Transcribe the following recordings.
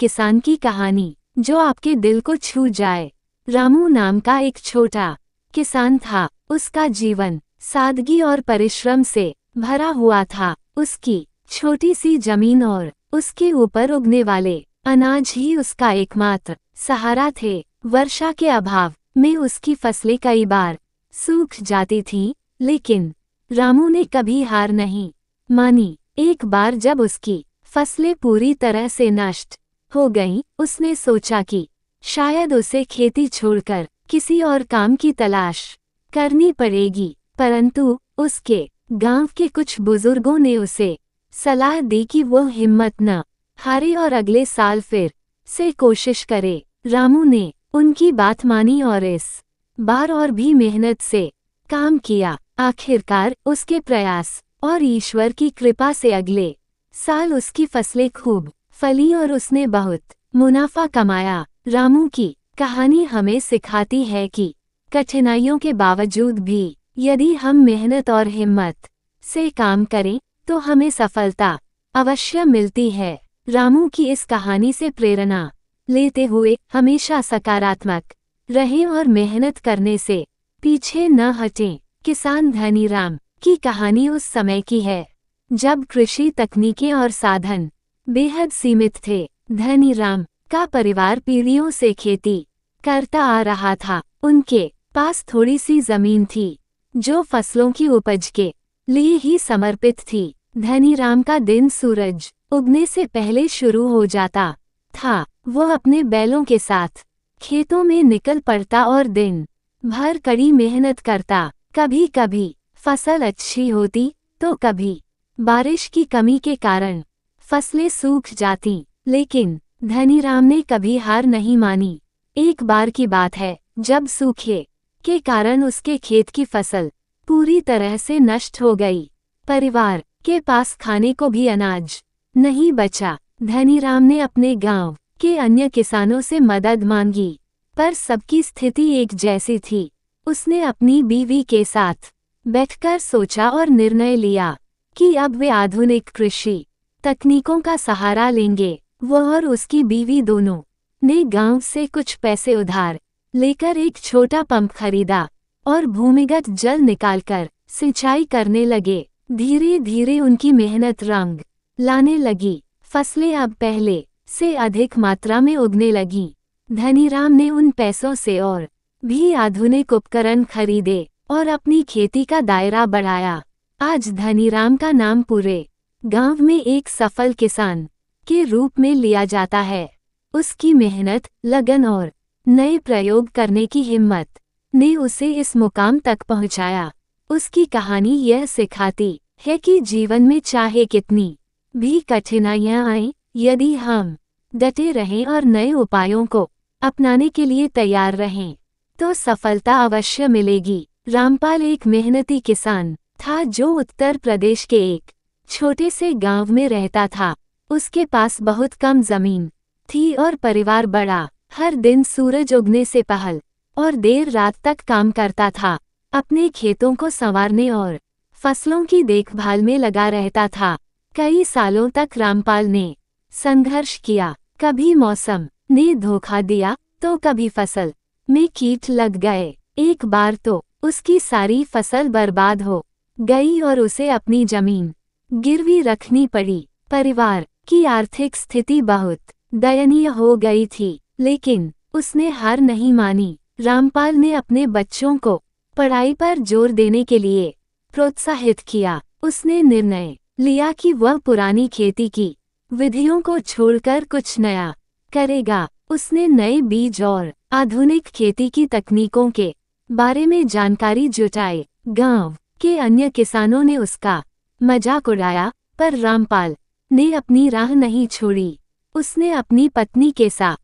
किसान की कहानी जो आपके दिल को छू जाए। रामू नाम का एक छोटा किसान था। उसका जीवन सादगी और परिश्रम से भरा हुआ था। उसकी छोटी सी जमीन और उसके ऊपर उगने वाले अनाज ही उसका एकमात्र सहारा थे। वर्षा के अभाव में उसकी फसलें कई बार सूख जाती थीं, लेकिन रामू ने कभी हार नहीं मानी। एक बार जब उसकी फसलें पूरी तरह से नष्ट हो गईं, उसने सोचा कि शायद उसे खेती छोड़कर किसी और काम की तलाश करनी पड़ेगी। परंतु उसके गांव के कुछ बुजुर्गों ने उसे सलाह दी कि वो हिम्मत न हारे और अगले साल फिर से कोशिश करे। रामू ने उनकी बात मानी और इस बार और भी मेहनत से काम किया। आखिरकार उसके प्रयास और ईश्वर की कृपा से अगले साल उसकी फसलें खूब फली और उसने बहुत मुनाफा कमाया। रामू की कहानी हमें सिखाती है कि कठिनाइयों के बावजूद भी यदि हम मेहनत और हिम्मत से काम करें तो हमें सफलता अवश्य मिलती है। रामू की इस कहानी से प्रेरणा लेते हुए हमेशा सकारात्मक रहें और मेहनत करने से पीछे न हटें। किसान धनीराम की कहानी उस समय की है जब कृषि तकनीकें और साधन बेहद सीमित थे। धनीराम का परिवार पीढ़ियों से खेती करता आ रहा था। उनके पास थोड़ी सी जमीन थी जो फसलों की उपज के लिए ही समर्पित थी। धनीराम का दिन सूरज उगने से पहले शुरू हो जाता था। वो अपने बैलों के साथ खेतों में निकल पड़ता और दिन भर कड़ी मेहनत करता। कभी कभी फसल अच्छी होती तो कभी बारिश की कमी के कारण फसलें सूख जाती, लेकिन धनीराम ने कभी हार नहीं मानी। एक बार की बात है जब सूखे के कारण उसके खेत की फसल पूरी तरह से नष्ट हो गई। परिवार के पास खाने को भी अनाज नहीं बचा। धनीराम ने अपने गांव के अन्य किसानों से मदद मांगी, पर सबकी स्थिति एक जैसी थी। उसने अपनी बीवी के साथ बैठकर सोचा और निर्णय लिया कि अब वे आधुनिक कृषि तकनीकों का सहारा लेंगे। वो और उसकी बीवी दोनों ने गांव से कुछ पैसे उधार लेकर एक छोटा पंप खरीदा और भूमिगत जल निकालकर सिंचाई करने लगे। धीरे धीरे उनकी मेहनत रंग लाने लगी। फसलें अब पहले से अधिक मात्रा में उगने लगीं। धनीराम ने उन पैसों से और भी आधुनिक उपकरण खरीदे और अपनी खेती का दायरा बढ़ाया। आज धनीराम का नाम पूरे गांव में एक सफल किसान के रूप में लिया जाता है। उसकी मेहनत, लगन और नए प्रयोग करने की हिम्मत ने उसे इस मुकाम तक पहुंचाया। उसकी कहानी यह सिखाती है कि जीवन में चाहे कितनी भी कठिनाइयां आएं, यदि हम डटे रहें और नए उपायों को अपनाने के लिए तैयार रहें तो सफलता अवश्य मिलेगी। रामपाल एक मेहनती किसान था जो उत्तर प्रदेश के एक छोटे से गांव में रहता था। उसके पास बहुत कम जमीन थी और परिवार बड़ा। हर दिन सूरज उगने से पहल और देर रात तक काम करता था। अपने खेतों को संवारने और फसलों की देखभाल में लगा रहता था। कई सालों तक रामपाल ने संघर्ष किया। कभी मौसम ने धोखा दिया तो कभी फसल में कीट लग गए। एक बार तो उसकी सारी फसल बर्बाद हो गई और उसे अपनी जमीन गिरवी रखनी पड़ी। परिवार की आर्थिक स्थिति बहुत दयनीय हो गई थी, लेकिन उसने हार नहीं मानी। रामपाल ने अपने बच्चों को पढ़ाई पर जोर देने के लिए प्रोत्साहित किया। उसने निर्णय लिया कि वह पुरानी खेती की विधियों को छोड़कर कुछ नया करेगा। उसने नए बीज और आधुनिक खेती की तकनीकों के बारे में जानकारी जुटाई। गांव के अन्य किसानों ने उसका मजाक उड़ाया, पर रामपाल ने अपनी राह नहीं छोड़ी। उसने अपनी पत्नी के साथ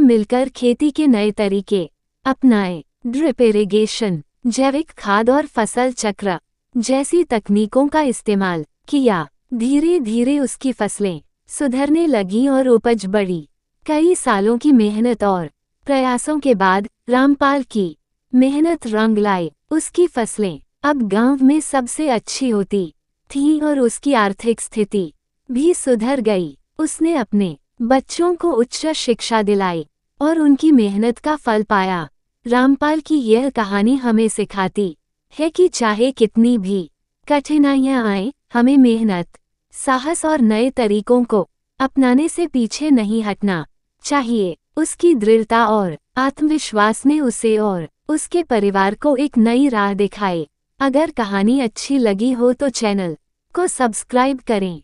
मिलकर खेती के नए तरीके अपनाए। ड्रिप इरिगेशन, जैविक खाद और फसल चक्र जैसी तकनीकों का इस्तेमाल किया। धीरे धीरे उसकी फसलें सुधरने लगीं और उपज बढ़ी। कई सालों की मेहनत और प्रयासों के बाद रामपाल की मेहनत रंग लाई। उसकी फसलें अब गांव में सबसे अच्छी होती थीं और उसकी आर्थिक स्थिति भी सुधर गई। उसने अपने बच्चों को उच्च शिक्षा दिलाई और उनकी मेहनत का फल पाया। रामपाल की यह कहानी हमें सिखाती है कि चाहे कितनी भी कठिनाइयां आए, हमें मेहनत, साहस और नए तरीकों को अपनाने से पीछे नहीं हटना चाहिए। उसकी दृढ़ता और आत्मविश्वास ने उसे और उसके परिवार को एक नई राह दिखाई। अगर कहानी अच्छी लगी हो तो चैनल को सब्सक्राइब करें।